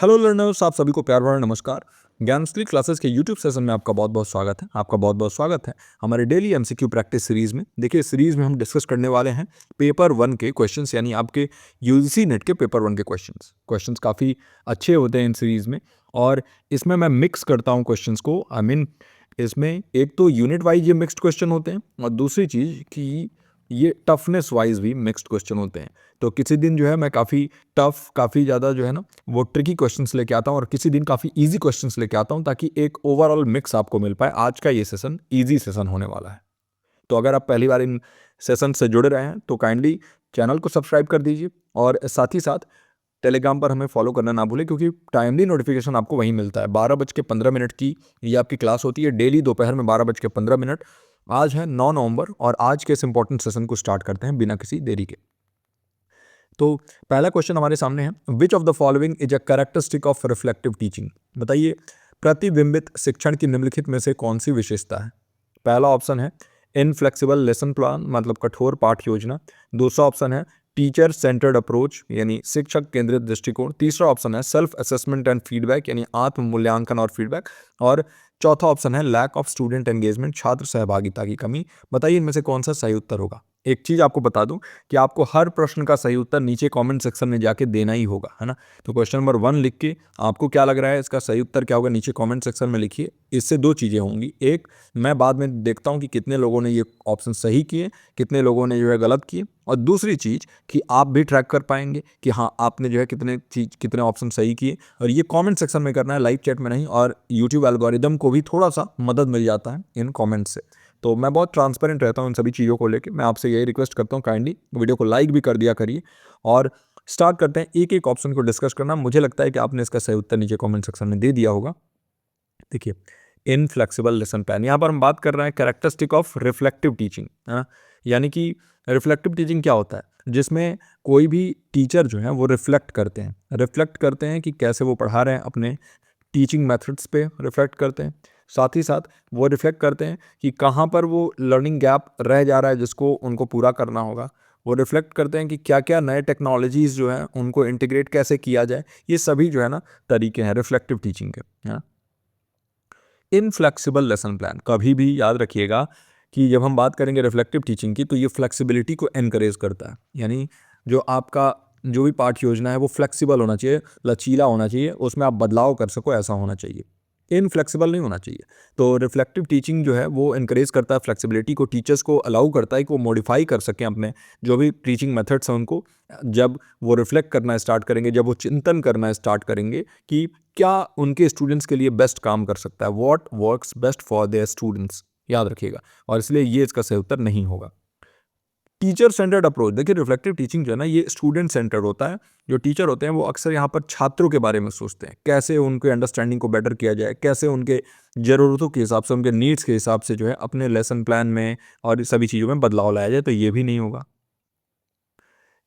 Hello learners, आप सभी को प्यार भरा नमस्कार। ज्ञानश्री क्लासेस के यूट्यूब सेशन में आपका बहुत बहुत स्वागत है। आपका बहुत बहुत स्वागत है हमारे डेली एमसीक्यू प्रैक्टिस सीरीज में। देखिए, इस सीरीज में हम डिस्कस करने वाले हैं पेपर 1 के क्वेश्चंस, यानी आपके यूजीसी नेट के पेपर 1 के क्वेश्चंस काफ़ी अच्छे होते हैं इन सीरीज में। और इसमें मैं मिक्स करता हूँ क्वेश्चंस को। इसमें एक तो यूनिट वाइज ये मिक्स्ड क्वेश्चन होते हैं, और दूसरी चीज़ कि ये टफनेस वाइज भी मिक्स्ड क्वेश्चन होते हैं। तो किसी दिन जो है मैं काफ़ी टफ, काफ़ी ज़्यादा जो है ना वो ट्रिकी क्वेश्चंस लेके आता हूँ, और किसी दिन काफ़ी इजी क्वेश्चंस लेके आता हूँ, ताकि एक ओवरऑल मिक्स आपको मिल पाए। आज का ये सेशन इजी सेशन होने वाला है। तो अगर आप पहली बार इन सेशन से जुड़ रहे हैं तो काइंडली चैनल को सब्सक्राइब कर दीजिए, और साथ ही साथ टेलीग्राम पर हमें फॉलो करना ना भूलें, क्योंकि टाइमली नोटिफिकेशन आपको वहीं मिलता है। 12:15 की ये आपकी क्लास होती है डेली दोपहर में 12:15। आज है 9 नवंबर, और आज के इस इंपॉर्टेंट सेशन को स्टार्ट करते हैं बिना किसी देरी के। तो पहला क्वेश्चन हमारे सामने है, which of the following is a characteristic of reflective teaching. बताइए, प्रतिबिंबित शिक्षण की निम्नलिखित में से कौन सी विशेषता है। पहला ऑप्शन है इनफ्लेक्सिबल लेसन प्लान, मतलब कठोर पाठ योजना। दूसरा ऑप्शन है टीचर सेंटर्ड अप्रोच, यानी शिक्षक केंद्रित दृष्टिकोण। तीसरा ऑप्शन है सेल्फ असेसमेंट एंड फीडबैक, यानी आत्म मूल्यांकन और फीडबैक। और चौथा ऑप्शन है लैक ऑफ स्टूडेंट एंगेजमेंट, छात्र सहभागिता की कमी। बताइए इनमें से कौन सा सही उत्तर होगा। एक चीज आपको बता दूं कि आपको हर प्रश्न का सही उत्तर नीचे कमेंट सेक्शन में जाके देना ही होगा, है ना। तो क्वेश्चन नंबर 1 लिख के आपको क्या लग रहा है इसका सही उत्तर क्या होगा, नीचे कमेंट सेक्शन में लिखिए। इससे दो चीज़ें होंगी, एक, मैं बाद में देखता हूँ कि कितने लोगों ने ये ऑप्शन सही किए, कितने लोगों ने जो है गलत किए। और दूसरी चीज़ कि आप भी ट्रैक कर पाएंगे कि हाँ आपने जो है कितने ऑप्शन सही किए। और ये कमेंट सेक्शन में करना है, लाइव चैट में नहीं। और यूट्यूब एल्गोरिदम को भी थोड़ा सा मदद मिल जाता है इन कॉमेंट से। तो मैं बहुत ट्रांसपेरेंट रहता हूँ इन सभी चीज़ों को लेकर। मैं आपसे यही रिक्वेस्ट करता हूँ, काइंडली वीडियो को लाइक भी कर दिया करिए। और स्टार्ट करते हैं एक एक ऑप्शन को डिस्कस करना। मुझे लगता है कि आपने इसका सही उत्तर नीचे कमेंट सेक्शन में दे दिया होगा। देखिए, इनफ्लेक्सिबल लेसन प्लान, यहाँ पर हम बात कर रहे हैं कैरेक्टरिस्टिक ऑफ रिफ्लेक्टिव टीचिंग, है ना। यानी कि रिफ्लेक्टिव टीचिंग क्या होता है, जिसमें कोई भी टीचर जो है वो रिफ्लेक्ट करते हैं कि कैसे वो पढ़ा रहे हैं, अपने टीचिंग मेथड्स पे रिफ्लेक्ट करते हैं। साथ ही साथ वो रिफ्लेक्ट करते हैं कि कहाँ पर वो लर्निंग गैप रह जा रहा है जिसको उनको पूरा करना होगा। वो रिफ्लेक्ट करते हैं कि क्या क्या नए टेक्नोलॉजीज़ जो हैं उनको इंटीग्रेट कैसे किया जाए। ये सभी जो है ना तरीके हैं रिफ्लेक्टिव टीचिंग के, है ना। इनफ्लेक्सिबल लेसन प्लान, कभी भी याद रखिएगा कि जब हम बात करेंगे रिफ्लेक्टिव टीचिंग की, तो ये फ्लेक्सिबिलिटी को एनकरेज करता है। यानी जो आपका जो भी पाठ योजना है वो फ्लेक्सिबल होना चाहिए, लचीला होना चाहिए, उसमें आप बदलाव कर सको, ऐसा होना चाहिए। इनफ्लेक्सिबल नहीं होना चाहिए। तो रिफ्लेक्टिव टीचिंग जो है वो एनकरेज करता है फ्लेक्सिबिलिटी को, टीचर्स को अलाउ करता है कि वो मॉडिफाई कर सकें अपने जो भी टीचिंग मेथड्स हैं उनको। जब वो रिफ्लेक्ट करना स्टार्ट करेंगे, जब वो चिंतन करना स्टार्ट करेंगे कि क्या उनके स्टूडेंट्स के लिए बेस्ट काम कर सकता है, what works best for their students, याद रखिएगा। और इसलिए ये इसका सही उत्तर नहीं होगा। टीचर सेंटर्ड अप्रोच, देखिए रिफ्लेक्टिव टीचिंग जो है ना ये स्टूडेंट सेंटर्ड होता है। जो टीचर होते हैं वो अक्सर यहाँ पर छात्रों के बारे में सोचते हैं, कैसे उनके अंडरस्टैंडिंग को बेटर किया जाए, कैसे उनके ज़रूरतों के हिसाब से, उनके नीड्स के हिसाब से जो है अपने लेसन प्लान में और सभी चीज़ों में बदलाव लाया जाए। तो ये भी नहीं होगा।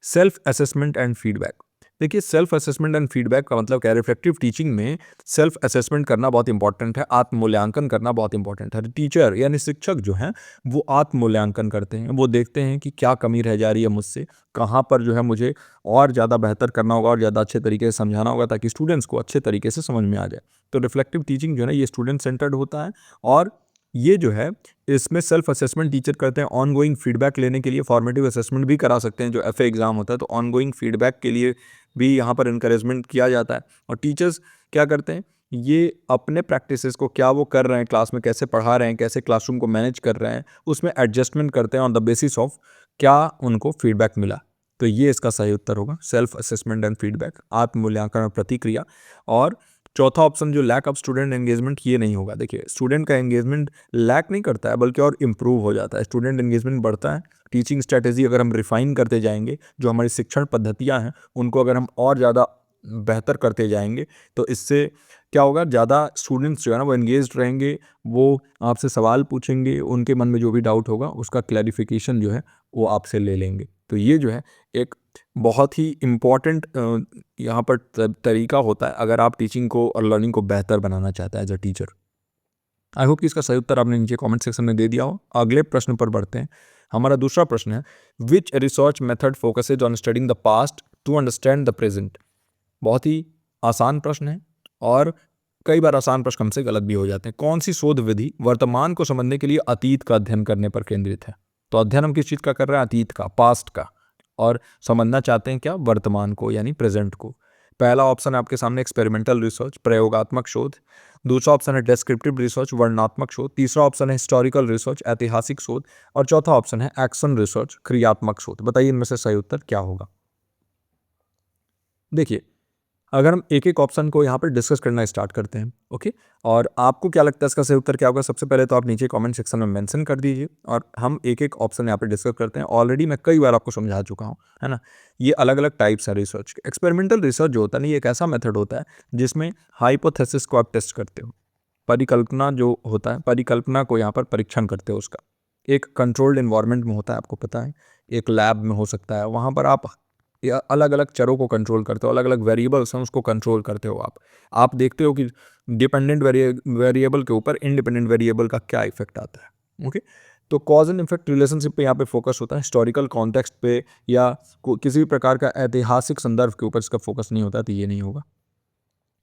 सेल्फ असेसमेंट एंड फीडबैक, देखिए सेल्फ असेसमेंट एंड फीडबैक का मतलब क्या है। रिफ्लेक्टिव टीचिंग में सेल्फ असेसमेंट करना बहुत इंपॉर्टेंट है, आत्म मूल्यांकन करना बहुत इंपॉर्टेंट है। टीचर यानी शिक्षक जो हैं वो आत्म मूल्यांकन करते हैं, वो देखते हैं कि क्या कमी रह जा रही है मुझसे, कहाँ पर जो है मुझे और ज़्यादा बेहतर करना होगा और ज़्यादा अच्छे तरीके से समझाना होगा, ताकि स्टूडेंट्स को अच्छे तरीके से समझ में आ जाए। तो रिफ्लेक्टिव टीचिंग जो है ना ये स्टूडेंट सेंटर्ड होता है। और ये जो है इसमें सेल्फ असेसमेंट टीचर करते हैं, ऑनगोइंग फीडबैक लेने के लिए फॉर्मेटिव असेसमेंट भी करा सकते हैं जो एफए एग्जाम होता है। तो ऑनगोइंग फीडबैक के लिए भी यहाँ पर इनकरेजमेंट किया जाता है। और टीचर्स क्या करते हैं, ये अपने प्रैक्टिसेस को क्या वो कर रहे हैं, क्लास में कैसे पढ़ा रहे हैं, कैसे क्लासरूम को मैनेज कर रहे हैं, उसमें एडजस्टमेंट करते हैं ऑन द बेसिस ऑफ क्या उनको फीडबैक मिला। तो ये इसका सही उत्तर होगा, सेल्फ असेसमेंट एंड फीडबैक, आत्म मूल्यांकन और प्रतिक्रिया। और चौथा ऑप्शन जो लैक ऑफ स्टूडेंट एंगेजमेंट, ये नहीं होगा। देखिए स्टूडेंट का एंगेजमेंट लैक नहीं करता है, बल्कि और इम्प्रूव हो जाता है, स्टूडेंट एंगेजमेंट बढ़ता है। टीचिंग स्ट्रेटेजी अगर हम रिफाइन करते जाएंगे, जो हमारी शिक्षण पद्धतियाँ हैं उनको अगर हम और ज़्यादा बेहतर करते जाएंगे, तो इससे क्या होगा, ज़्यादा स्टूडेंट्स जो है ना वो एंगेज्ड रहेंगे, वो आपसे सवाल पूछेंगे, उनके मन में जो भी डाउट होगा उसका क्लैरिफिकेशन जो है वो आपसे ले लेंगे। तो ये जो है एक बहुत ही इम्पॉर्टेंट यहाँ पर तरीका होता है अगर आप टीचिंग को और लर्निंग को बेहतर बनाना चाहते हैं as a teacher. I hope कि इसका सही उत्तर आपने नीचे कमेंट सेक्शन में दे दिया हो। अगले प्रश्न पर बढ़ते हैं। हमारा दूसरा प्रश्न है, which research method focuses on studying the past to understand the present. बहुत ही आसान प्रश्न है और कई बार आसान प्रश्न हमसे गलत भी हो जाते हैं। कौन सी शोध विधि वर्तमान को समझने के लिए अतीत का अध्ययन करने पर केंद्रित है? तो अध्ययन हम किस चीज़ का कर रहे हैं? अतीत का, पास्ट का, और समझना चाहते हैं क्या? वर्तमान को यानी प्रेजेंट को। पहला ऑप्शन है आपके सामने एक्सपेरिमेंटल रिसर्च, प्रयोगात्मक शोध। दूसरा ऑप्शन है डेस्क्रिप्टिव रिसर्च, वर्णनात्मक शोध। तीसरा ऑप्शन है हिस्टोरिकल रिसर्च, ऐतिहासिक शोध। और चौथा ऑप्शन है एक्शन रिसर्च, क्रियात्मक शोध। बताइए इनमें से सही उत्तर क्या होगा? देखिए, अगर हम एक एक ऑप्शन को यहाँ पर डिस्कस करना स्टार्ट करते हैं, ओके, और आपको क्या लगता है इसका सही उत्तर क्या होगा? सबसे पहले तो आप नीचे कमेंट सेक्शन में मेंशन कर दीजिए और हम एक एक ऑप्शन यहाँ पे डिस्कस करते हैं। ऑलरेडी मैं कई बार आपको समझा चुका हूँ, है ना। ये अलग अलग टाइप्स है रिसर्च के। एक्सपेरिमेंटल रिसर्च जो होता है ना, ये एक ऐसा मेथड होता है जिसमें हाइपोथेसिस को आप टेस्ट करते हो। परिकल्पना जो होता है, परिकल्पना को यहाँ पर परीक्षण करते हो उसका। एक कंट्रोल्ड इन्वायरमेंट में होता है, आपको पता है, एक लैब में हो सकता है, वहाँ पर आप या अलग अलग चरों को कंट्रोल करते हो, अलग अलग वेरिएबल्स हैं उसको कंट्रोल करते हो आप देखते हो कि डिपेंडेंट वेरिएबल के ऊपर इंडिपेंडेंट वेरिएबल का क्या इफेक्ट आता है, ओके। तो कॉज एंड इफेक्ट रिलेशनशिप पे यहाँ पे फोकस होता है, हिस्टोरिकल कॉन्टेक्स्ट पे या किसी भी प्रकार का ऐतिहासिक संदर्भ के ऊपर इसका फोकस नहीं होता, तो ये नहीं होगा।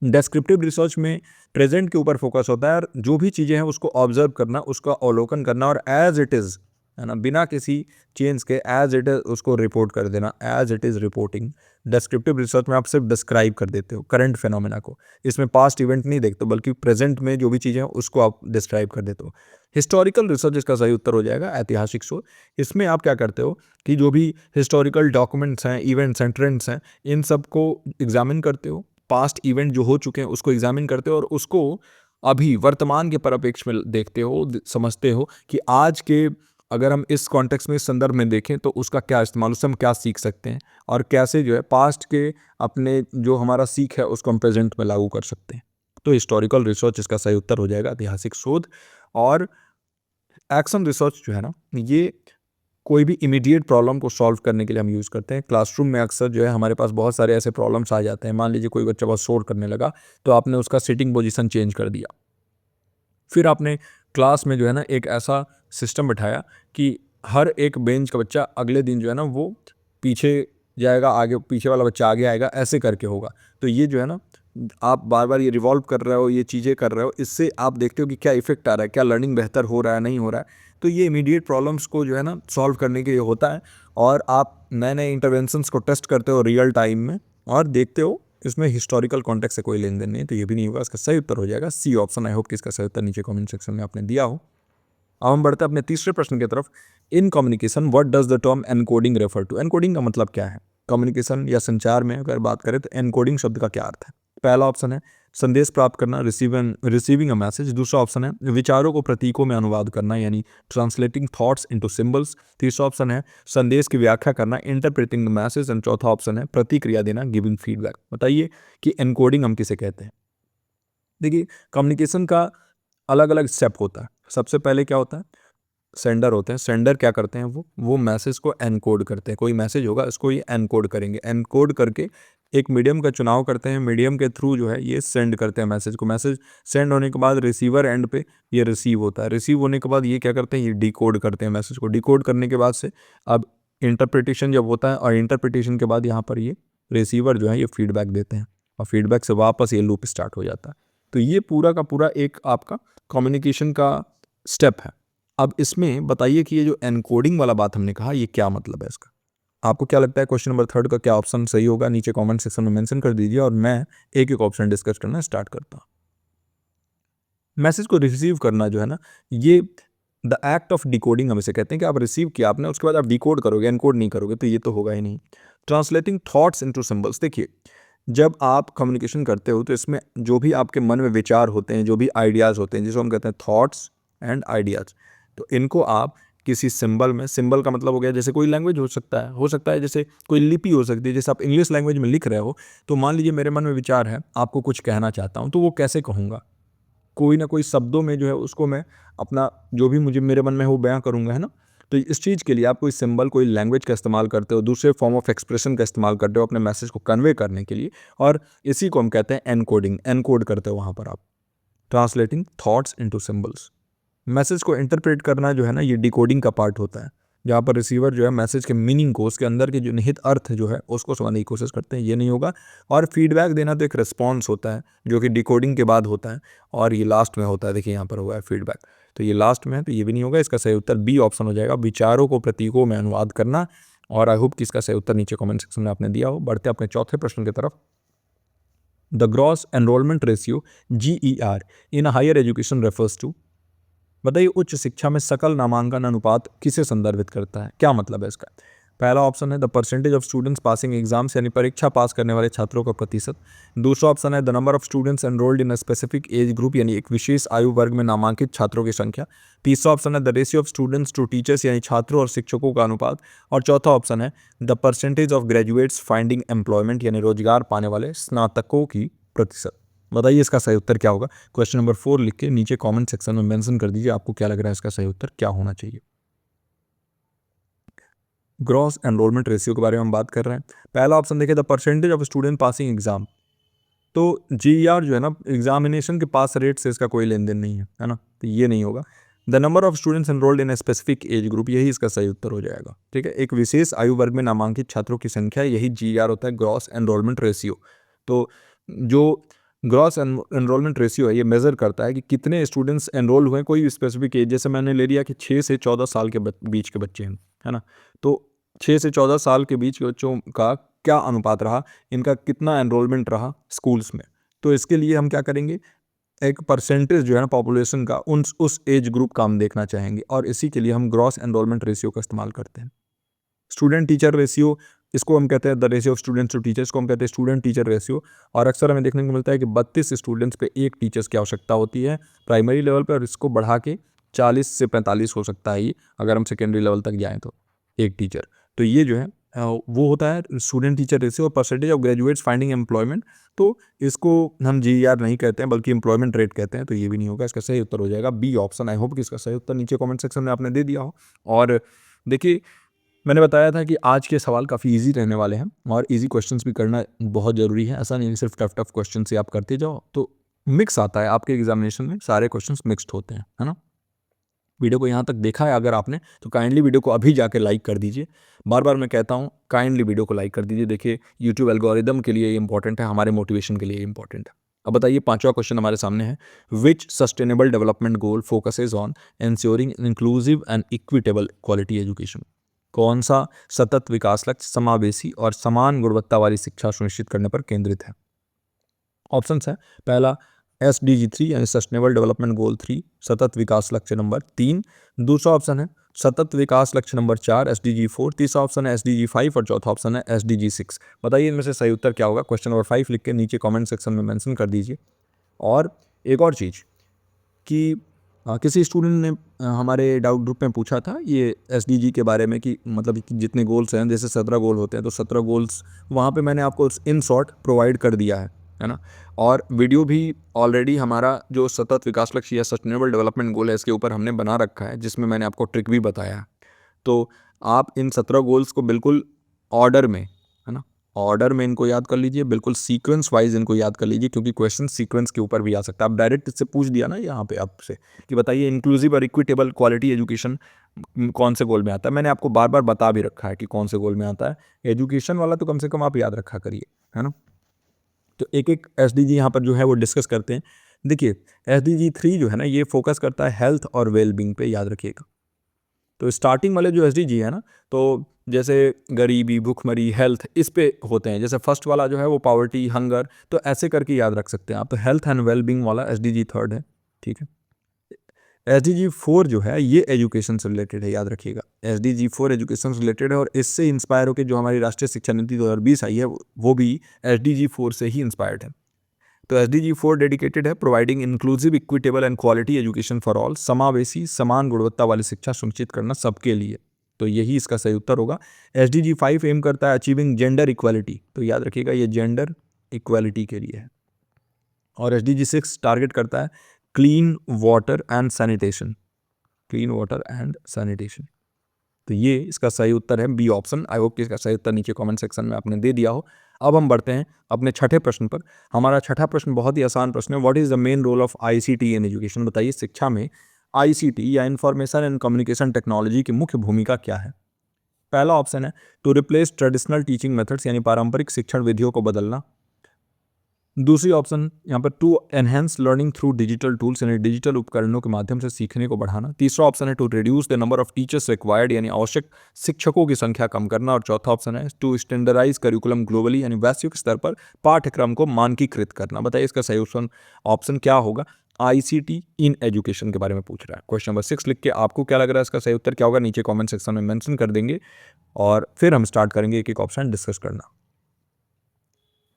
डेस्क्रिप्टिव रिसर्च में प्रेजेंट के ऊपर फोकस होता है और जो भी चीज़ें हैं उसको ऑब्जर्व करना, उसका अवलोकन करना और एज इट इज़, है ना, बिना किसी चेंज के एज इट इज़ उसको रिपोर्ट कर देना, as it is reporting. Descriptive research में आप सिर्फ डिस्क्राइब कर देते हो करंट फिनोमेना को, इसमें पास्ट इवेंट नहीं देखते बल्कि प्रेजेंट में जो भी चीज़ें हैं उसको आप डिस्क्राइब कर देते हो। हिस्टोरिकल रिसर्च इसका सही उत्तर हो जाएगा, ऐतिहासिक शोध। इसमें आप क्या करते हो कि जो भी हिस्टोरिकल डॉक्यूमेंट्स हैं, इवेंट्स हैं, ट्रेंड्स हैं, इन सब को एग्जामिन करते हो, पास्ट इवेंट जो हो चुके हैं उसको एग्जामिन करते हो और उसको अभी वर्तमान के परिप्रेक्ष्य में देखते हो, समझते हो कि आज के, अगर हम इस कॉन्टेक्स्ट में, इस संदर्भ में देखें तो उसका क्या इस्तेमाल, उससे हम क्या सीख सकते हैं और कैसे जो है पास्ट के अपने जो हमारा सीख है उसको हम प्रेजेंट में लागू कर सकते हैं। तो हिस्टोरिकल रिसर्च इसका सही उत्तर हो जाएगा, ऐतिहासिक शोध। और एक्शन रिसर्च जो है ना, ये कोई भी इमीडिएट प्रॉब्लम को सॉल्व करने के लिए हम यूज़ करते हैं। क्लासरूम में अक्सर जो है हमारे पास बहुत सारे ऐसे प्रॉब्लम्स आ जाते हैं। मान लीजिए कोई बच्चा बहुत शोर करने लगा तो आपने उसका सिटिंग पोजीशन चेंज कर दिया, फिर आपने क्लास में जो है ना एक ऐसा सिस्टम बिठाया कि हर एक बेंच का बच्चा अगले दिन जो है ना वो पीछे जाएगा, आगे पीछे वाला बच्चा आगे आएगा, ऐसे करके होगा। तो ये जो है ना, आप बार बार ये रिवॉल्व कर रहे हो, ये चीज़ें कर रहे हो, इससे आप देखते हो कि क्या इफेक्ट आ रहा है, क्या लर्निंग बेहतर हो रहा है, नहीं हो रहा है। तो ये इमीडिएट प्रॉब्लम्स को जो है ना सॉल्व करने के लिए होता है और आप नए नए इंटरवेंशंस को टेस्ट करते हो रियल टाइम में और देखते हो इसमें हिस्टोरिकल कॉन्टेक्स्ट से कोई लेन देन नहीं है, तो ये भी नहीं होगा। इसका सही उत्तर हो जाएगा सी ऑप्शन। आई होप कि इसका सही उत्तर नीचे कमेंट सेक्शन में आपने दिया हो। अब हम बढ़ते हैं अपने तीसरे प्रश्न की तरफ। In communication what does the term encoding refer to? Encoding का मतलब क्या है? कम्युनिकेशन या संचार में अगर बात करें तो एनकोडिंग शब्द का क्या अर्थ है? पहला ऑप्शन है संदेश प्राप्त करना, रिसीविंग अ मैसेज। दूसरा ऑप्शन है विचारों को प्रतीकों में अनुवाद करना यानी ट्रांसलेटिंग थॉट्स इनटू सिंबल्स। तीसरा ऑप्शन है संदेश की व्याख्या करना, इंटरप्रेटिंग द मैसेज। एंड चौथा ऑप्शन है प्रतिक्रिया देना, गिविंग फीडबैक। बताइए कि एनकोडिंग हम किसे कहते हैं? देखिए, कम्युनिकेशन का अलग अलग स्टेप होता है। सबसे पहले क्या होता है? सेंडर होते हैं। सेंडर क्या करते हैं? वो मैसेज को एनकोड करते हैं। कोई मैसेज होगा इसको ये एनकोड करेंगे, एनकोड करके एक मीडियम का चुनाव करते हैं, मीडियम के थ्रू जो है ये सेंड करते हैं मैसेज को। मैसेज सेंड होने के बाद रिसीवर एंड पे ये रिसीव होता है। रिसीव होने के बाद ये क्या करते हैं? ये डिकोड करते हैं मैसेज को। डिकोड करने के बाद से अब इंटरप्रिटेशन जब होता है और इंटरप्रिटेशन के बाद यहाँ पर ये रिसीवर जो है ये फीडबैक देते हैं और फीडबैक से वापस ये लूप स्टार्ट हो जाता है। तो ये पूरा का पूरा एक आपका कम्युनिकेशन का स्टेप है। अब इसमें बताइए कि ये जो एनकोडिंग वाला बात हमने कहा, ये क्या मतलब है इसका? आपको क्या लगता है क्वेश्चन नंबर 3 का क्या ऑप्शन सही होगा? नीचे कमेंट सेक्शन में मेंशन कर दीजिए और मैं एक एक ऑप्शन डिस्कस करना स्टार्ट करता हूँ। मैसेज को रिसीव करना जो है ना, ये द एक्ट ऑफ डिकोडिंग हम इसे कहते हैं कि आप रिसीव किया आपने, उसके बाद आप डिकोड करोगे, एनकोड नहीं करोगे, तो ये तो होगा ही नहीं। Translating thoughts into symbols. देखिए, जब आप कम्युनिकेशन करते हो तो इसमें जो भी आपके मन में विचार होते हैं, जो भी आइडियाज़ होते हैं, जिसको हम कहते हैं थॉट्स एंड आइडियाज़, तो इनको आप किसी सिंबल में, सिंबल का मतलब हो गया जैसे कोई लैंग्वेज हो सकता है जैसे कोई लिपि हो सकती है। जैसे आप इंग्लिश लैंग्वेज में लिख रहे हो तो मान लीजिए मेरे मन में विचार है, आपको कुछ कहना चाहता हूँ, तो वो कैसे कहूँगा? कोई ना कोई शब्दों में जो है उसको मैं अपना जो भी मुझे मेरे मन में वो बयां करूँगा, है ना। तो इस चीज़ के लिए आप कोई सिंबल, कोई लैंग्वेज का इस्तेमाल करते हो, दूसरे फॉर्म ऑफ एक्सप्रेशन का इस्तेमाल करते हो अपने मैसेज को कन्वे करने के लिए, और इसी को हम कहते हैं एनकोडिंग। एनकोड करते हो वहाँ पर आप, translating thoughts into symbols. Message को इंटरप्रेट करना जो है ना, ये डिकोडिंग का पार्ट होता है। जहाँ पर रिसीवर जो है मैसेज के मीनिंग को, उसके अंदर के जो निहित अर्थ जो है उसको समझने की कोशिश करते हैं, ये नहीं होगा। और फीडबैक देना तो एक रिस्पॉन्स होता है जो कि डिकोडिंग के बाद होता है, और ये लास्ट में होता है। देखिए यहाँ पर हुआ है फीडबैक, तो ये लास्ट में है, तो ये भी नहीं होगा। इसका सही उत्तर बी ऑप्शन हो जाएगा, विचारों को प्रतीकों में अनुवाद करना। और आई होप कि इसका सही उत्तर नीचे कमेंट सेक्शन में आपने दिया हो। बढ़ते अपने चौथे प्रश्न की तरफ। The gross enrolment ratio GER in higher education refers to. बताइए उच्च शिक्षा में सकल नामांकन अनुपात किसे संदर्भित करता है, क्या मतलब है इसका। पहला ऑप्शन है the percentage of students passing exams, यानी परीक्षा पास करने वाले छात्रों का प्रतिशत। दूसरा ऑप्शन है the number of students enrolled in a specific age group, यानी एक विशेष आयु वर्ग में नामांकित छात्रों की संख्या। तीसरा ऑप्शन है the ratio of students to teachers, यानी छात्रों और शिक्षकों का अनुपात। और चौथा ऑप्शन है the percentage of graduates finding employment, यानी रोजगार पाने वाले स्नातकों की प्रतिशत। बताइए इसका सही उत्तर क्या होगा। क्वेश्चन नंबर 4 लिख के नीचे कमेंट सेक्शन में मेंशन कर दीजिए आपको क्या लग रहा है इसका सही उत्तर क्या होना चाहिए। ग्रॉस एनरोलमेंट रेशियो के बारे में हम बात कर रहे हैं। पहला ऑप्शन देखिए the percentage of student passing exam, तो GER जो है ना एग्जामिनेशन के पास रेट से इसका कोई लेन देन नहीं है ना, तो ये नहीं होगा। The number of students enrolled in a specific age group, यही इसका सही उत्तर हो जाएगा। ठीक है, एक विशेष आयु वर्ग में नामांकित छात्रों की संख्या, यही GER होता है, ग्रॉस एनरोलमेंट रेशियो। तो जो ग्रॉस एनरोलमेंट रेशियो है ये मेजर करता है कि कितने स्टूडेंट्स एनरोल हुए कोई स्पेसिफिक एज। जैसे मैंने ले लिया कि 6 से 14 साल के बीच के बच्चे हैं, है ना, तो 6 से 14 साल के बीच के बच्चों का क्या अनुपात रहा, इनका कितना एनरोलमेंट रहा स्कूल्स में। तो इसके लिए हम क्या करेंगे, एक परसेंटेज जो है ना पॉपुलेशन का उस एज ग्रुप का हम देखना चाहेंगे, और इसी के लिए हम ग्रॉस एनरोलमेंट रेशियो का इस्तेमाल करते हैं। स्टूडेंट टीचर रेशियो, इसको हम कहते हैं the ratio of students to teachers, को हम कहते हैं स्टूडेंट टीचर रेशियो। और अक्सर हमें देखने को मिलता है कि 32 स्टूडेंट्स पे एक टीचर्स की आवश्यकता होती है प्राइमरी लेवल पे, और इसको बढ़ा के 40 से 45 हो सकता है ये, अगर हम सेकेंडरी लेवल तक जाएँ तो एक टीचर। तो ये जो है वो होता है स्टूडेंट टीचर रेशियो। और percentage of graduates finding employment, तो इसको हम GER नहीं कहते हैं बल्कि एम्प्लॉयमेंट रेट कहते हैं, तो ये भी नहीं होगा। इसका सही उत्तर हो जाएगा बी ऑप्शन। आई होप कि इसका सही उत्तर नीचे कमेंट सेक्शन में आपने दे दिया हो। और देखिए मैंने बताया था कि आज के सवाल काफ़ी इजी रहने वाले हैं, और इजी क्वेश्चंस भी करना बहुत ज़रूरी है। ऐसा नहीं है सिर्फ टफ क्वेश्चन से आप करते जाओ तो मिक्स आता है आपके एग्जामिनेशन में, सारे क्वेश्चंस मिक्स्ड होते हैं, है ना। वीडियो को यहाँ तक देखा है अगर आपने तो काइंडली वीडियो को अभी जाके लाइक कर दीजिए। बार बार मैं कहता हूँ काइंडली वीडियो को लाइक कर दीजिए। देखिए यूट्यूब एल्गोरिदम के लिए इंपॉर्टेंट है, हमारे मोटिवेशन के लिए इंपॉर्टेंट है। अब बताइए पांचवा क्वेश्चन हमारे सामने है, which sustainable development goal focuses on ensuring inclusive and equitable quality education. कौन सा सतत विकास लक्ष्य समावेशी और समान गुणवत्ता वाली शिक्षा सुनिश्चित करने पर केंद्रित है। ऑप्शंस है, पहला SDG 3 यानी सस्टेनेबल डेवलपमेंट गोल 3, सतत विकास लक्ष्य नंबर 3। दूसरा ऑप्शन है सतत विकास लक्ष्य नंबर 4 SDG 4। तीसरा ऑप्शन है SDG 5 और चौथा ऑप्शन है SDG 6। बताइए इनमें से सही उत्तर क्या होगा। क्वेश्चन नंबर 5 लिख के नीचे कमेंट सेक्शन में मेंशन कर दीजिए। और एक और चीज़ कि किसी स्टूडेंट ने हमारे डाउट ग्रुप में पूछा था ये SDG के बारे में कि मतलब कि जितने गोल्स हैं, जैसे 17 गोल होते हैं तो 17 गोल्स वहाँ पे मैंने आपको इन शॉर्ट प्रोवाइड कर दिया है ना। और वीडियो भी ऑलरेडी हमारा जो सतत विकास लक्ष्य या सस्टेनेबल डेवलपमेंट गोल है इसके ऊपर हमने बना रखा है, जिसमें मैंने आपको ट्रिक भी बताया है। तो आप इन 17 गोल्स को बिल्कुल ऑर्डर में, है ना, ऑर्डर में इनको याद कर लीजिए, बिल्कुल सीक्वेंस वाइज इनको याद कर लीजिए, क्योंकि क्वेश्चन सीक्वेंस के ऊपर भी आ सकता है। आप डायरेक्ट इससे पूछ दिया ना यहाँ पे आपसे कि बताइए इंक्लूसिव और इक्विटेबल क्वालिटी एजुकेशन कौन से गोल में आता है। मैंने आपको बार बार बता भी रखा है कि कौन से गोल में आता है। एजुकेशन वाला तो कम से कम आप याद रखा करिए, है ना। तो एक एक SDG यहाँ पर जो है वो डिस्कस करते हैं। देखिए SDG 3 जो है ना ये फोकस करता है हेल्थ और वेलबींग पे, याद रखिएगा। तो स्टार्टिंग वाले जो SDG है ना, तो जैसे गरीबी, भूखमरी, हेल्थ इस पे होते हैं। जैसे फर्स्ट वाला जो है वो पॉवर्टी, हंगर, तो ऐसे करके याद रख सकते हैं आप। तो हेल्थ एंड वेलबींग वाला SDG 3 है, ठीक है। SDG 4 जो है ये एजुकेशन से रिलेटेड है, याद रखिएगा। SDG 4 एजुकेशन से रिलेटेड है, और इससे इंस्पायर होकर जो हमारी राष्ट्रीय शिक्षा नीति 2020 आई है वो भी SDG 4 से ही इंस्पायर्ड है। तो SDG 4 डेडिकेटेड है providing inclusive, equitable and quality education for all, समावेशी समान गुणवत्ता वाली शिक्षा सुनिश्चित करना सबके लिए। तो यही इसका सही उत्तर होगा। SDG 5 एम करता है अचीविंग जेंडर इक्वालिटी, तो याद रखिएगा ये जेंडर इक्वालिटी के लिए है। और SDG 6 टारगेट करता है clean water and sanitation, clean water and sanitation. तो ये इसका सही उत्तर है बी ऑप्शन। आई होप कि इसका सही उत्तर नीचे कमेंट सेक्शन में आपने दे दिया हो। अब हम बढ़ते हैं अपने छठे प्रश्न पर। हमारा छठा प्रश्न बहुत ही आसान प्रश्न है, what is the main role of ICT in education. बताइए शिक्षा में आईसीटी या इंफॉर्मेशन एंड कम्युनिकेशन टेक्नोलॉजी की मुख्य भूमिका क्या है? पहला ऑप्शन है to replace traditional teaching methods यानी पारंपरिक शिक्षण विधियों को बदलना। दूसरी ऑप्शन यहाँ पर to enhance learning through digital tools यानी डिजिटल उपकरणों के माध्यम से सीखने को बढ़ाना। तीसरा ऑप्शन है to reduce the number of teachers required यानी आवश्यक शिक्षकों की संख्या कम करना। और चौथा ऑप्शन है टू स्टैंडर्डाइज करिकुलम ग्लोबली यानी वैश्विक स्तर पर पाठ्यक्रम को मानकीकृत करना। बताइए इसका सही ऑप्शन क्या होगा? आईसीटी इन एजुकेशन के बारे में पूछ रहा है। क्वेश्चन नंबर 6 लिख के आपको क्या लग रहा है इसका सही उत्तर क्या होगा नीचे कमेंट सेक्शन में मेंशन कर देंगे और फिर हम स्टार्ट करेंगे एक एक ऑप्शन डिस्कस करना।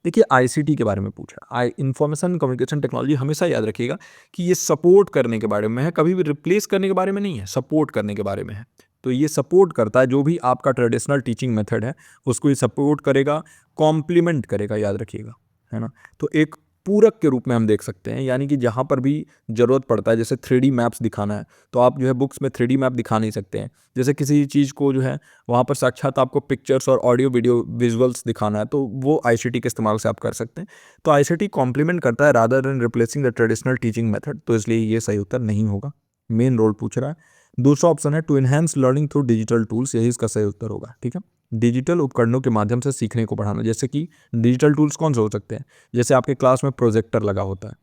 देखिए आईसीटी के बारे में पूछा, इंफॉर्मेशन कम्युनिकेशन टेक्नोलॉजी हमेशा याद रखिएगा कि ये सपोर्ट करने के बारे में है, कभी भी रिप्लेस करने के बारे में नहीं है, सपोर्ट करने के बारे में है। तो ये सपोर्ट करता है जो भी आपका ट्रेडिशनल टीचिंग मेथड है उसको ये सपोर्ट करेगा, कॉम्प्लीमेंट करेगा, याद रखिएगा, है ना। तो एक पूरक के रूप में हम देख सकते हैं, यानी कि जहाँ पर भी ज़रूरत पड़ता है, जैसे 3D मैप्स दिखाना है तो आप जो है बुक्स में 3D मैप दिखा नहीं सकते हैं। जैसे किसी चीज़ को जो है वहाँ पर साक्षात आपको पिक्चर्स और ऑडियो वीडियो विजुअल्स दिखाना है तो वो आईसीटी के इस्तेमाल से आप कर सकते हैं। तो आईसीटी कॉम्प्लीमेंट करता है rather than replacing the traditional teaching method, तो इसलिए ये सही उत्तर नहीं होगा। मेन रोल पूछ रहा है। दूसरा ऑप्शन है to enhance learning through digital tools, यही इसका सही उत्तर होगा। ठीक है, डिजिटल उपकरणों के माध्यम से सीखने को बढ़ाना। जैसे कि डिजिटल टूल्स कौन से हो सकते हैं? जैसे आपके क्लास में प्रोजेक्टर लगा होता है,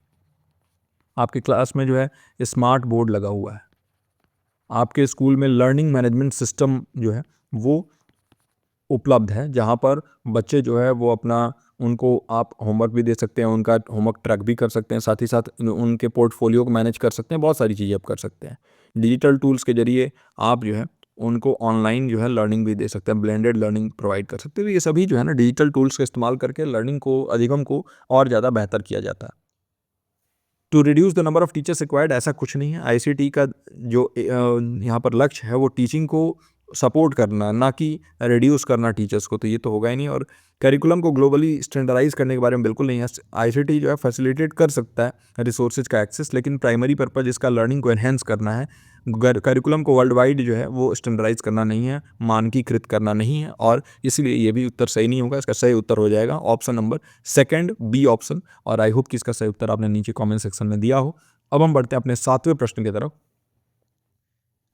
आपके क्लास में जो है स्मार्ट बोर्ड लगा हुआ है, आपके स्कूल में लर्निंग मैनेजमेंट सिस्टम जो है वो उपलब्ध है जहाँ पर बच्चे जो है वो अपना उनको आप होमवर्क भी दे सकते हैं, उनका होमवर्क ट्रैक भी कर सकते हैं, साथ ही साथ उनके पोर्टफोलियो को मैनेज कर सकते हैं, बहुत सारी चीज़ें आप कर सकते हैं। डिजिटल टूल्स के जरिए आप जो है उनको ऑनलाइन जो है लर्निंग भी दे सकते हैं, ब्लेंडेड लर्निंग प्रोवाइड कर सकते हैं। तो ये सभी जो है ना डिजिटल टूल्स का इस्तेमाल करके लर्निंग को अधिगम को और ज़्यादा बेहतर किया जाता है। To reduce the number of teachers required, ऐसा कुछ नहीं है। आईसीटी का जो यहाँ पर लक्ष्य है वो टीचिंग को सपोर्ट करना, ना कि रिड्यूस करना टीचर्स को, तो ये तो होगा ही नहीं। और करिकुलम को ग्लोबली स्टैंडर्डाइज करने के बारे में बिल्कुल नहीं है। आईसीटी जो है फैसिलिटेट कर सकता है रिसोर्सेज का एक्सेस, लेकिन प्राइमरी पर्पज इसका लर्निंग को एनहेंस करना है। करिकुलम को वर्ल्ड वाइड जो है वो स्टैंडर्डाइज करना नहीं है, मानकीकृत करना नहीं है, और इसलिए ये भी उत्तर सही नहीं होगा। इसका सही उत्तर हो जाएगा option number second, B option. और आई होप कि इसका सही उत्तर आपने नीचे कमेंट सेक्शन में दिया हो। अब हम बढ़ते हैं अपने 7वें प्रश्न की तरफ।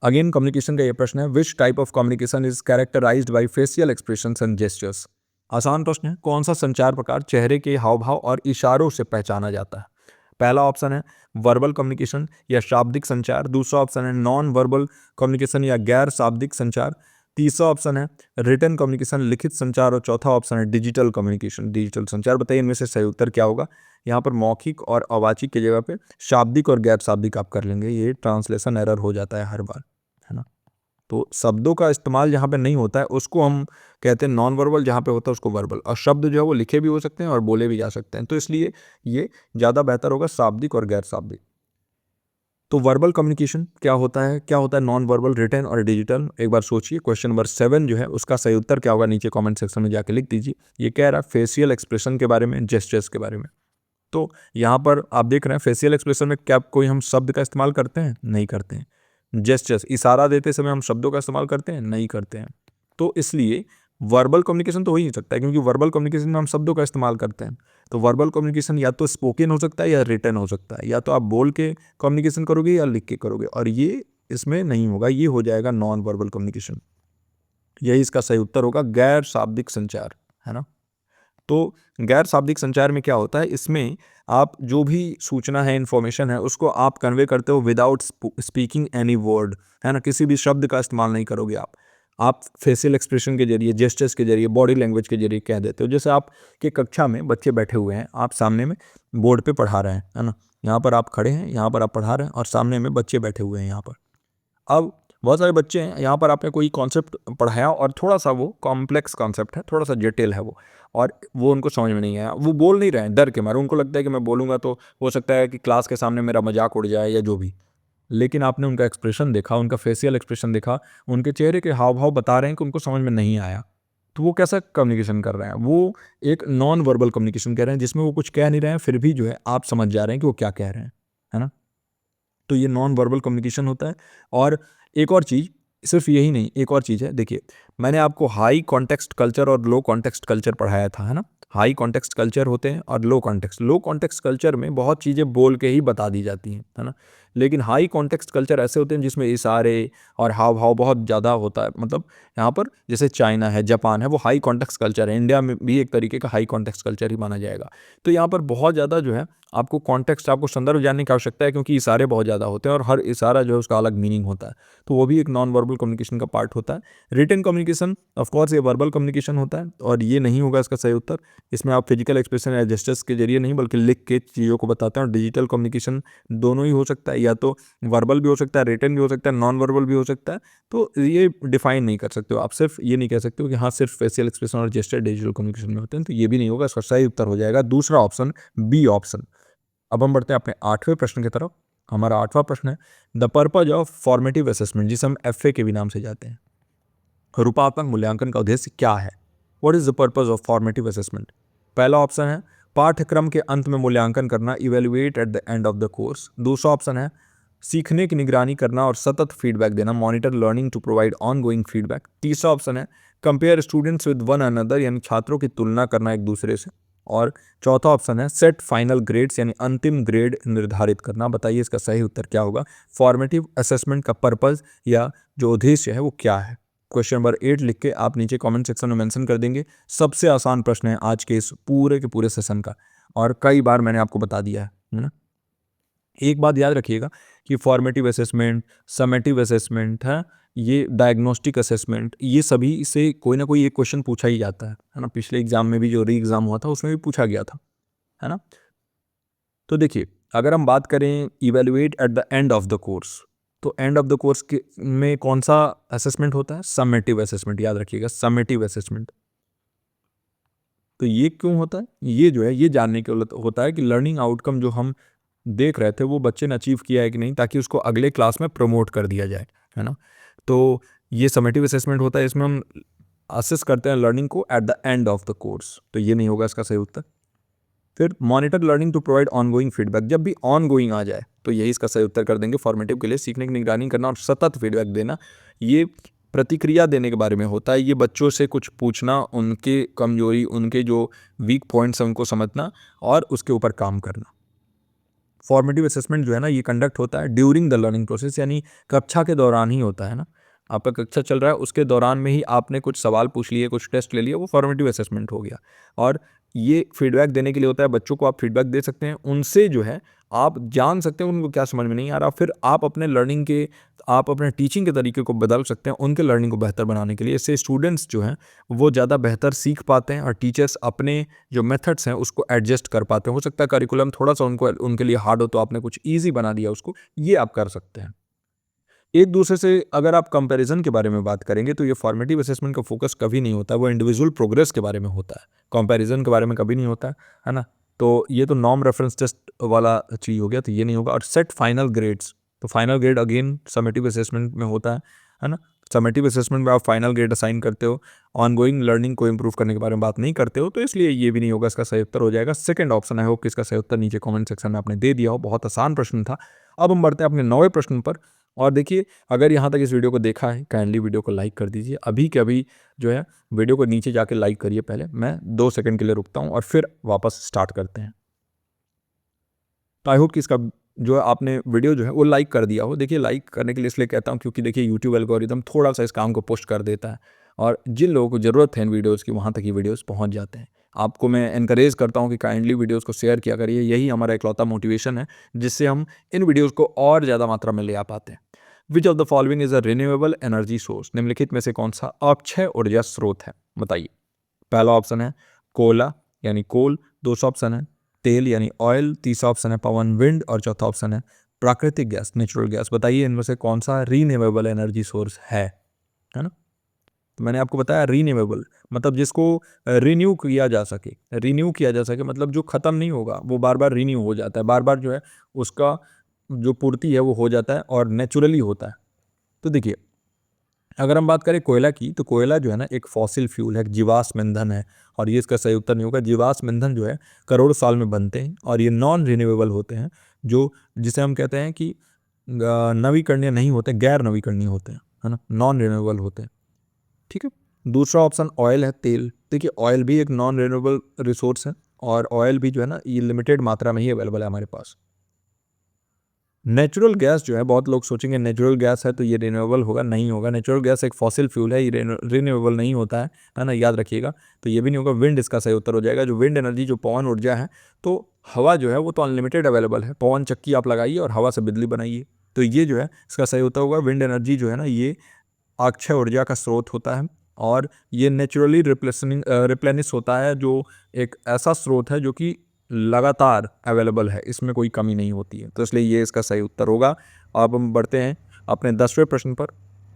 अगेन कम्युनिकेशन का ये प्रश्न है, which type of communication is characterised by facial expressions and gestures. आसान प्रश्न है, कौन सा संचार प्रकार चेहरे के हाव भाव और इशारों से पहचाना जाता है? पहला ऑप्शन है वर्बल कम्युनिकेशन या शाब्दिक संचार। दूसरा ऑप्शन है नॉन वर्बल कम्युनिकेशन या गैर शाब्दिक संचार। तीसरा ऑप्शन है रिटन कम्युनिकेशन, लिखित संचार। और चौथा ऑप्शन है डिजिटल कम्युनिकेशन, डिजिटल संचार। बताइए इनमें से सही उत्तर क्या होगा? यहाँ पर मौखिक और अवाचिक की जगह पे शाब्दिक और गैर शाब्दिक आप कर लेंगे, ये ट्रांसलेशन एरर हो जाता है हर बार, है ना। तो शब्दों का इस्तेमाल जहाँ पे नहीं होता है उसको हम कहते हैं नॉन वर्बल, जहाँ पे होता है उसको वर्बल। और शब्द जो है वो लिखे भी हो सकते हैं और बोले भी जा सकते हैं, तो इसलिए ये ज़्यादा बेहतर होगा शाब्दिक और गैर शाब्दिक। तो वर्बल कम्युनिकेशन क्या होता है, क्या होता है नॉन वर्बल, रिटन और डिजिटल? एक बार सोचिए। क्वेश्चन नंबर 7 जो है उसका सही उत्तर क्या होगा नीचे कमेंट सेक्शन में जाके लिख दीजिए। ये कह रहा है फेशियल एक्सप्रेशन के बारे में, जेस्चर्स के बारे में। तो यहाँ पर आप देख रहे हैं फेशियल एक्सप्रेशन में क्या कोई हम शब्द का इस्तेमाल करते हैं? नहीं करते हैं। जेस्चर्स, इशारा देते समय हम शब्दों का इस्तेमाल करते हैं? नहीं करते हैं। तो इसलिए वर्बल कम्युनिकेशन तो हो ही नहीं सकता है, क्योंकि वर्बल कम्युनिकेशन में हम शब्दों का इस्तेमाल करते हैं। तो वर्बल कम्युनिकेशन या तो स्पोकन हो सकता है या रिटन हो सकता है, या तो आप बोल के कम्युनिकेशन करोगे या लिख के करोगे, और ये इसमें नहीं होगा, ये हो जाएगा नॉन वर्बल कम्युनिकेशन। यही इसका सही उत्तर होगा, गैर शाब्दिक संचार, है ना। तो गैर शाब्दिक संचार में क्या होता है, इसमें आप जो भी सूचना है, इन्फॉर्मेशन है, उसको आप कन्वे करते हो विदाउट स्पीकिंग एनी वर्ड, है ना। किसी भी शब्द का इस्तेमाल नहीं करोगे आप फेशियल एक्सप्रेशन के जरिए, जेस्चर्स के जरिए, बॉडी लैंग्वेज के जरिए कह देते हो। जैसे आप के कक्षा में बच्चे बैठे हुए हैं, आप सामने में बोर्ड पे पढ़ा रहे हैं, है ना। यहाँ पर आप खड़े हैं, यहाँ पर आप पढ़ा रहे हैं, और सामने में बच्चे बैठे हुए हैं यहाँ पर। अब बहुत सारे बच्चे हैं, यहाँ पर आपने कोई कॉन्सेप्ट पढ़ाया और थोड़ा सा वो कॉम्प्लेक्स कॉन्सेप्ट है, थोड़ा सा जटिल है वो, और वो उनको समझ में नहीं आया, वो बोल नहीं रहे हैं डर के मारे। उनको लगता है कि मैं बोलूँगा तो हो सकता है कि क्लास के सामने मेरा मजाक उड़ जाए या जो भी। लेकिन आपने उनका एक्सप्रेशन देखा, उनका फेशियल एक्सप्रेशन देखा, उनके चेहरे के हाव भाव बता रहे हैं कि उनको समझ में नहीं आया। तो वो कैसा कम्युनिकेशन कर रहे हैं? वो एक नॉन वर्बल कम्युनिकेशन कह रहे हैं, जिसमें वो कुछ कह नहीं रहे हैं, फिर भी जो है आप समझ जा रहे हैं कि वो क्या कह रहे हैं, है ना। तो ये नॉन वर्बल कम्युनिकेशन होता है। और एक और चीज़, सिर्फ यही नहीं, एक और चीज़ है। देखिए, मैंने आपको हाई कॉन्टेक्स्ट कल्चर और लो कॉन्टेक्स्ट कल्चर पढ़ाया था, है ना। हाई कॉन्टेक्स्ट कल्चर होते हैं और लो कॉन्टेक्स्ट। लो कॉन्टेक्स्ट कल्चर में बहुत चीज़ें बोल के ही बता दी जाती हैं, है ना। लेकिन हाई कॉन्टेक्स्ट कल्चर ऐसे होते हैं जिसमें इशारे और हाव भाव बहुत ज़्यादा होता है। मतलब यहाँ पर जैसे चाइना है, जापान है, वो हाई कॉन्टेक्स्ट कल्चर है। इंडिया में भी एक तरीके का हाई कॉन्टेक्स्ट कल्चर ही माना जाएगा। तो यहाँ पर बहुत ज़्यादा जो है आपको कॉन्टेक्स्ट, आपको संदर्भ जानने की आवश्यकता है, क्योंकि इशारे बहुत ज़्यादा होते हैं और हर इशारा जो है उसका अलग मीनिंग होता है। तो वो भी एक नॉन वर्बल कम्युनिकेशन का पार्ट होता है। रिटन कम्युनिकेशन ऑफकोर्स ये वर्बल कम्युनिकेशन होता है और ये नहीं होगा इसका सही उत्तर। इसमें आप फिजिकल एक्सप्रेशन या जेस्चर्स के जरिए नहीं बल्कि लिख के चीज़ों को बताते हैं। और डिजिटल कम्युनिकेशन दोनों ही हो सकता है, या तो वर्बल भी हो सकता है, रिटन भी हो सकता है, नॉन वर्बल भी हो सकता है। तो ये डिफाइन नहीं कर सकते हो आप, सिर्फ ये नहीं कह सकते हो कि हाँ सिर्फ फेशियल एक्सप्रेशन और जेस्चर डिजिटल कम्युनिकेशन में होते हैं। तो ये भी नहीं होगा, इसका सही उत्तर हो जाएगा दूसरा ऑप्शन, बी ऑप्शन। अब हम बढ़ते हैं अपने 8वें प्रश्न की तरफ। हमारा 8वां प्रश्न है the purpose of formative assessment, जिसे हम FA के भी नाम से जाते हैं। रूपात्मक मूल्यांकन का उद्देश्य क्या है? What is the purpose of formative assessment? पहला ऑप्शन है पाठ्यक्रम के अंत में मूल्यांकन करना, evaluate at the end of the course. दूसरा ऑप्शन है सीखने की निगरानी करना और सतत फीडबैक देना, monitor learning to provide ongoing feedback. तीसरा ऑप्शन है compare students with one another, यानी छात्रों की तुलना करना एक दूसरे से। और चौथा ऑप्शन है सेट फाइनल ग्रेड्स, यानी अंतिम ग्रेड निर्धारित करना। बताइए इसका सही उत्तर क्या होगा? फॉर्मेटिव असेसमेंट का पर्पज या जो उद्देश्य है वो क्या है? क्वेश्चन नंबर 8 लिख के आप नीचे कमेंट सेक्शन में मेंशन कर देंगे। सबसे आसान प्रश्न है आज के इस पूरे के पूरे सेशन का, और कई बार मैंने आपको बता दिया है ना। एक बात याद रखिएगा कि फॉर्मेटिव असेसमेंट, समेटिव असेसमेंट है, ये डायग्नोस्टिक असेसमेंट, ये सभी से कोई ना कोई एक क्वेश्चन पूछा ही जाता है ना। पिछले एग्जाम में भी जो री एग्जाम हुआ था उसमें भी पूछा गया था, है ना। तो देखिए अगर हम बात करें evaluate at the end of the course, तो एंड ऑफ द कोर्स के में कौन सा असेसमेंट होता है? Summative assessment. याद रखिएगा समेटिव असेसमेंट। तो ये क्यों होता है? ये जो है ये जानने के लिए होता है कि लर्निंग आउटकम जो हम देख रहे थे वो बच्चे ने अचीव किया है कि नहीं, ताकि उसको अगले क्लास में प्रमोट कर दिया जाए, है ना। तो ये समेटिव असेसमेंट होता है, इसमें हम असेस करते हैं लर्निंग को at the end of the course. तो ये नहीं होगा इसका सही उत्तर। फिर monitor learning to provide ongoing feedback, जब भी ऑनगोइंग आ जाए तो यही इसका सही उत्तर कर देंगे। फॉर्मेटिव के लिए सीखने की निगरानी करना और सतत फीडबैक देना, ये प्रतिक्रिया देने के बारे में होता है। ये बच्चों से कुछ पूछना, उनके कमजोरी, उनके जो वीक पॉइंट्स हैं उनको समझना और उसके ऊपर काम करना। फॉर्मेटिव असेसमेंट जो है ना ये कंडक्ट होता है ड्यूरिंग द लर्निंग प्रोसेस, यानी कक्षा के दौरान ही होता है ना। आपका कक्षा चल रहा है उसके दौरान में ही आपने कुछ सवाल पूछ लिए, कुछ टेस्ट ले लिए, वो फॉर्मेटिव असेसमेंट हो गया। और ये फीडबैक देने के लिए होता है, बच्चों को आप फीडबैक दे सकते हैं, उनसे जो है आप जान सकते हैं उनको क्या समझ में नहीं आ रहा, फिर आप अपने लर्निंग के, आप अपने टीचिंग के तरीके को बदल सकते हैं उनके लर्निंग को बेहतर बनाने के लिए। इससे स्टूडेंट्स जो हैं वो ज़्यादा बेहतर सीख पाते हैं और टीचर्स अपने जो मेथड्स हैं उसको एडजस्ट कर पाते हैं। हो सकता है करिकुलम थोड़ा सा उनको उनके लिए हार्ड हो तो आपने कुछ ईजी बना दिया उसको, ये आप कर सकते हैं। एक दूसरे से अगर आप कंपैरिजन के बारे में बात करेंगे तो ये फॉर्मेटिव असेसमेंट का फोकस कभी नहीं होता है, वो इंडिविजुअल प्रोग्रेस के बारे में होता है, कंपैरिजन के बारे में कभी नहीं होता है ना। तो ये तो नॉर्म रेफरेंस टेस्ट वाला चीज़ हो गया, तो ये नहीं होगा। और सेट फाइनल ग्रेड्स, तो final grade again summative assessment में होता है ना। समेटिव असेसमेंट में आप फाइनल ग्रेड असाइन करते हो, ऑनगोइंग लर्निंग को इंप्रूव करने के बारे में बात नहीं करते हो, तो इसलिए ये भी नहीं होगा। इसका सही उत्तर हो जाएगा सेकंड ऑप्शन। आई होप कि इसका सही उत्तर नीचे कमेंट सेक्शन में आपने दे दिया हो, बहुत आसान प्रश्न था। अब हम बढ़ते हैं अपने 9वें प्रश्न पर। और देखिए अगर यहाँ तक इस वीडियो को देखा है काइंडली वीडियो को लाइक कर दीजिए, अभी के अभी जो है वीडियो को नीचे जाके लाइक करिए। पहले मैं 2 सेकंड के लिए रुकता हूँ और फिर वापस स्टार्ट करते हैं। तो आई होप कि इसका जो है आपने वीडियो जो है वो लाइक कर दिया हो। देखिए लाइक करने के लिए इसलिए कहता हूँ क्योंकि देखिए यूट्यूब एल्गोरिदम थोड़ा सा इस काम को पुश कर देता है और जिन लोगों को ज़रूरत है इन वीडियोज़ की वहाँ तक ये वीडियोज़ पहुँच जाते हैं। आपको मैं एनकरेज करता हूँ कि काइंडली वीडियोज़ को शेयर किया करिए, यही हमारा इकलौता मोटिवेशन है जिससे हम इन वीडियोज़ को और ज़्यादा मात्रा में ले आ पाते हैं। Which of the following is a renewable energy source, निम्नलिखित में से कौन सा अक्षय ऊर्जा स्रोत है? बताइए। पहला ऑप्शन है कोयला यानी कोल, दूसरा ऑप्शन है तेल यानी ऑयल, तीसरा ऑप्शन है पवन विंड और चौथा ऑप्शन है प्राकृतिक गैस नेचुरल गैस। बताइए इनमें से कौन सा रीन्यूएबल एनर्जी सोर्स है ना। तो मैंने आपको बताया रीन्यूएबल मतलब जिसको रिन्यू किया जा सके, रिन्यू किया जा सके मतलब जो ख़त्म नहीं होगा, वो बार बार रिन्यू हो जाता है, बार बार जो है उसका जो पूर्ति है वो हो जाता है और नेचुरली होता है। तो देखिए अगर हम बात करें कोयला की, तो कोयला जो है ना एक फॉसिल फ्यूल है, जीवाश्म ईंधन है और ये इसका सही उत्तर नहीं होगा। जीवाश्म ईंधन जो है करोड़ साल में बनते हैं और ये नॉन रिन्यूएबल होते हैं, जो जिसे हम कहते हैं कि नवीकरणीय नहीं होते, गैर नवीकरणीय होते हैं, है ना, नॉन रिन्यूएबल होते हैं। ठीक है, दूसरा ऑप्शन ऑयल है, तेल। देखिए ऑयल भी एक नॉन रिन्यूएबल रिसोर्स है और ऑयल भी जो है ना ये लिमिटेड मात्रा में ही अवेलेबल है हमारे पास। नेचुरल गैस जो है, बहुत लोग सोचेंगे नेचुरल गैस है तो ये रिन्यूएबल होगा, नहीं होगा। नेचुरल गैस एक फॉसिल फ्यूल है, ये रिन्यूएबल नहीं होता है ना, याद रखिएगा। तो ये भी नहीं होगा। विंड इसका सही उत्तर हो जाएगा। जो विंड एनर्जी, जो पवन ऊर्जा है, तो हवा जो है वो तो अनलिमिटेड अवेलेबल है। पवन चक्की आप लगाइए और हवा से बिजली बनाइए, तो ये जो है इसका सही उत्तर होगा। विंड एनर्जी जो है ना ये अक्षय ऊर्जा का स्रोत होता है और ये नेचुरली रिप्लेनिश होता है, जो एक ऐसा स्रोत है जो कि लगातार अवेलेबल है, इसमें कोई कमी नहीं होती है। तो इसलिए ये इसका सही उत्तर होगा। अब हम बढ़ते हैं अपने 10वें प्रश्न पर।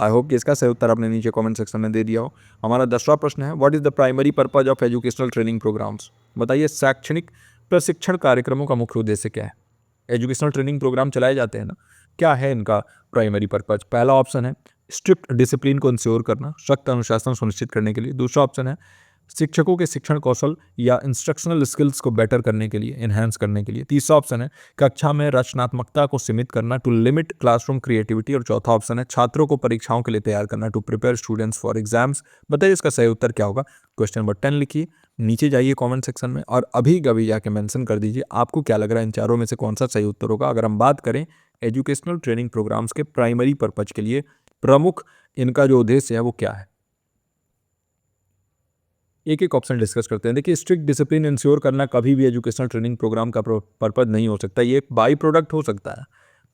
आई होप कि इसका सही उत्तर आपने नीचे कमेंट सेक्शन में दे दिया हो। हमारा 10वां प्रश्न है, what is the primary purpose of educational training programmes. बताइए शैक्षणिक प्रशिक्षण कार्यक्रमों का मुख्य उद्देश्य क्या है। एजुकेशनल ट्रेनिंग प्रोग्राम चलाए जाते हैं ना, क्या है इनका प्राइमरी पर्पज। पहला ऑप्शन है स्ट्रिक्ट डिसिप्लिन को इंश्योर करना, सख्त अनुशासन सुनिश्चित करने के लिए। दूसरा ऑप्शन है शिक्षकों के शिक्षण कौशल या इंस्ट्रक्शनल स्किल्स को बेटर करने के लिए, एनहांस करने के लिए। तीसरा ऑप्शन है कक्षा में रचनात्मकता को सीमित करना, टू लिमिट क्लासरूम क्रिएटिविटी। और चौथा ऑप्शन है छात्रों को परीक्षाओं के लिए तैयार करना, to prepare students for exams. बताइए इसका सही उत्तर क्या होगा। क्वेश्चन नंबर 10 लिखिए, नीचे जाइए कमेंट सेक्शन में और अभी कभी जाके मेंशन कर दीजिए आपको क्या लग रहा है इन चारों में से कौन सा सही उत्तर होगा। अगर हम बात करें एजुकेशनल ट्रेनिंग प्रोग्राम्स के प्राइमरी पर्पज के लिए, प्रमुख इनका जो उद्देश्य है वो क्या है, एक एक ऑप्शन डिस्कस करते हैं। देखिए स्ट्रिक्ट डिसिप्लिन इंश्योर करना कभी भी एजुकेशनल ट्रेनिंग प्रोग्राम का पर्पज नहीं हो सकता। ये एक बाई प्रोडक्ट हो सकता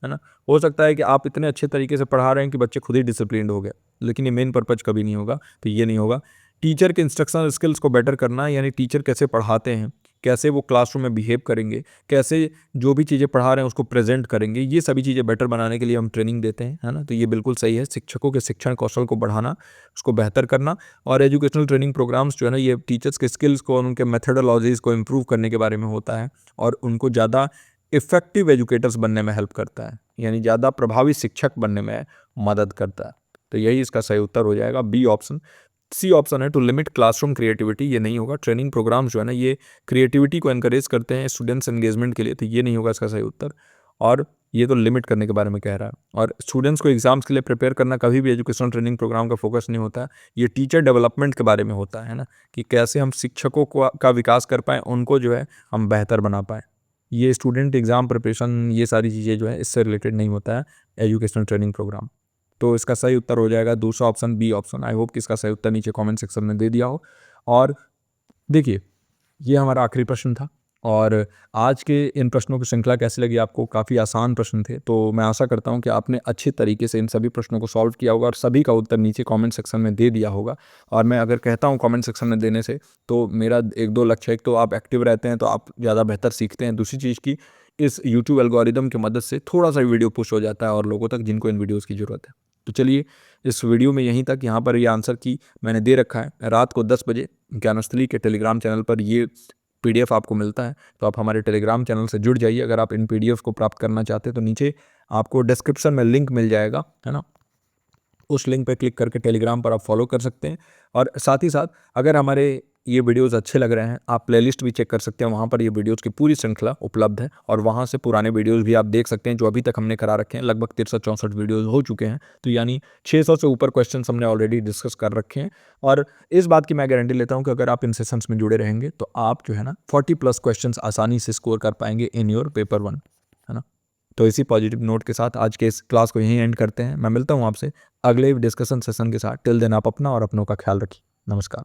है ना। हो सकता है कि आप इतने अच्छे तरीके से पढ़ा रहे हैं कि बच्चे खुद ही डिसिप्लिन्ड हो गए, लेकिन ये मेन पर्पज कभी नहीं होगा, तो ये नहीं होगा। टीचर के इंस्ट्रक्शनल स्किल्स को बेटर करना, यानी टीचर कैसे पढ़ाते हैं, कैसे वो क्लासरूम में बिहेव करेंगे, कैसे जो भी चीज़ें पढ़ा रहे हैं उसको प्रेजेंट करेंगे, ये सभी चीज़ें बेटर बनाने के लिए हम ट्रेनिंग देते हैं, है ना। तो ये बिल्कुल सही है। शिक्षकों के शिक्षण कौशल को बढ़ाना, उसको बेहतर करना। और एजुकेशनल ट्रेनिंग प्रोग्राम्स जो है ना ये टीचर्स के स्किल्स को और उनके मेथडोलॉजीज़ को इम्प्रूव करने के बारे में होता है और उनको ज़्यादा इफ़ेक्टिव एजुकेटर्स बनने में हेल्प करता है, यानी ज़्यादा प्रभावी शिक्षक बनने में मदद करता है। तो यही इसका सही उत्तर हो जाएगा, बी ऑप्शन। सी ऑप्शन है टू लिमिट क्लासरूम क्रिएटिविटी, ये नहीं होगा। ट्रेनिंग प्रोग्राम्स जो है ना ये क्रिएटिविटी को एनकरेज करते हैं स्टूडेंट्स एंगेजमेंट के लिए, तो ये नहीं होगा इसका सही उत्तर। और ये तो लिमिट करने के बारे में कह रहा है। और स्टूडेंट्स को एग्जाम्स के लिए प्रिपेयर करना कभी भी एजुकेशनल ट्रेनिंग प्रोग्राम का फोकस नहीं होता है। ये टीचर डेवलपमेंट के बारे में होता है ना, कि कैसे हम शिक्षकों का विकास कर पाएँ, उनको जो है हम बेहतर बना पाएँ। ये स्टूडेंट एग्ज़ाम प्रिपरेशन, ये सारी चीज़ें जो है इससे रिलेटेड नहीं होता है एजुकेशनल ट्रेनिंग प्रोग्राम। तो इसका सही उत्तर हो जाएगा दूसरा option, B option. I hope कि इसका सही उत्तर नीचे कमेंट सेक्शन में दे दिया हो। और देखिए ये हमारा आखिरी प्रश्न था और आज के इन प्रश्नों की श्रृंखला कैसी लगी आपको। काफ़ी आसान प्रश्न थे, तो मैं आशा करता हूँ कि आपने अच्छे तरीके से इन सभी प्रश्नों को सॉल्व किया होगा और सभी का उत्तर नीचे कमेंट सेक्शन में दे दिया होगा। और मैं अगर कहता हूँ कमेंट सेक्शन में देने से, तो मेरा एक दो लक्ष्य है। एक तो आप एक्टिव रहते हैं तो आप ज़्यादा बेहतर सीखते हैं। दूसरी चीज़ की इस यूट्यूब एल्गोरिदम की मदद से थोड़ा सा वीडियो पुश हो जाता है और लोगों तक जिनको इन वीडियोज़ की ज़रूरत है। तो चलिए इस वीडियो में यहीं तक। यहाँ पर ये आंसर की मैंने दे रखा है, रात को 10 बजे ज्ञानस्थली के टेलीग्राम चैनल पर ये PDF आपको मिलता है। तो आप हमारे टेलीग्राम चैनल से जुड़ जाइए। अगर आप इन PDF को प्राप्त करना चाहते हैं तो नीचे आपको डिस्क्रिप्शन में लिंक मिल जाएगा, है ना। उस लिंक पे क्लिक करके टेलीग्राम पर आप फॉलो कर सकते हैं। और साथ ही साथ अगर हमारे ये वीडियोज़ अच्छे लग रहे हैं, आप प्लेलिस्ट भी चेक कर सकते हैं। वहाँ पर ये वीडियोज़ की पूरी श्रृंखला उपलब्ध है और वहाँ से पुराने वीडियोज़ भी आप देख सकते हैं जो अभी तक हमने करा रखे हैं। लगभग 63-64 वीडियोज़ हो चुके हैं, तो यानी 600 से ऊपर क्वेश्चन हमने ऑलरेडी डिस्कस कर रखे हैं। और इस बात की मैं गारंटी लेता हूँ कि अगर आप इन सेशंस में जुड़े रहेंगे तो आप जो है ना 40+ क्वेश्चन आसानी से स्कोर कर पाएंगे इन योर पेपर 1, है ना। तो इसी पॉजिटिव नोट के साथ आज के इस क्लास को यहीं एंड करते हैं। मैं मिलता हूँ आपसे अगले डिस्कशन सेशन के साथ। टिल देन आप अपना और अपनों का ख्याल रखिए। नमस्कार।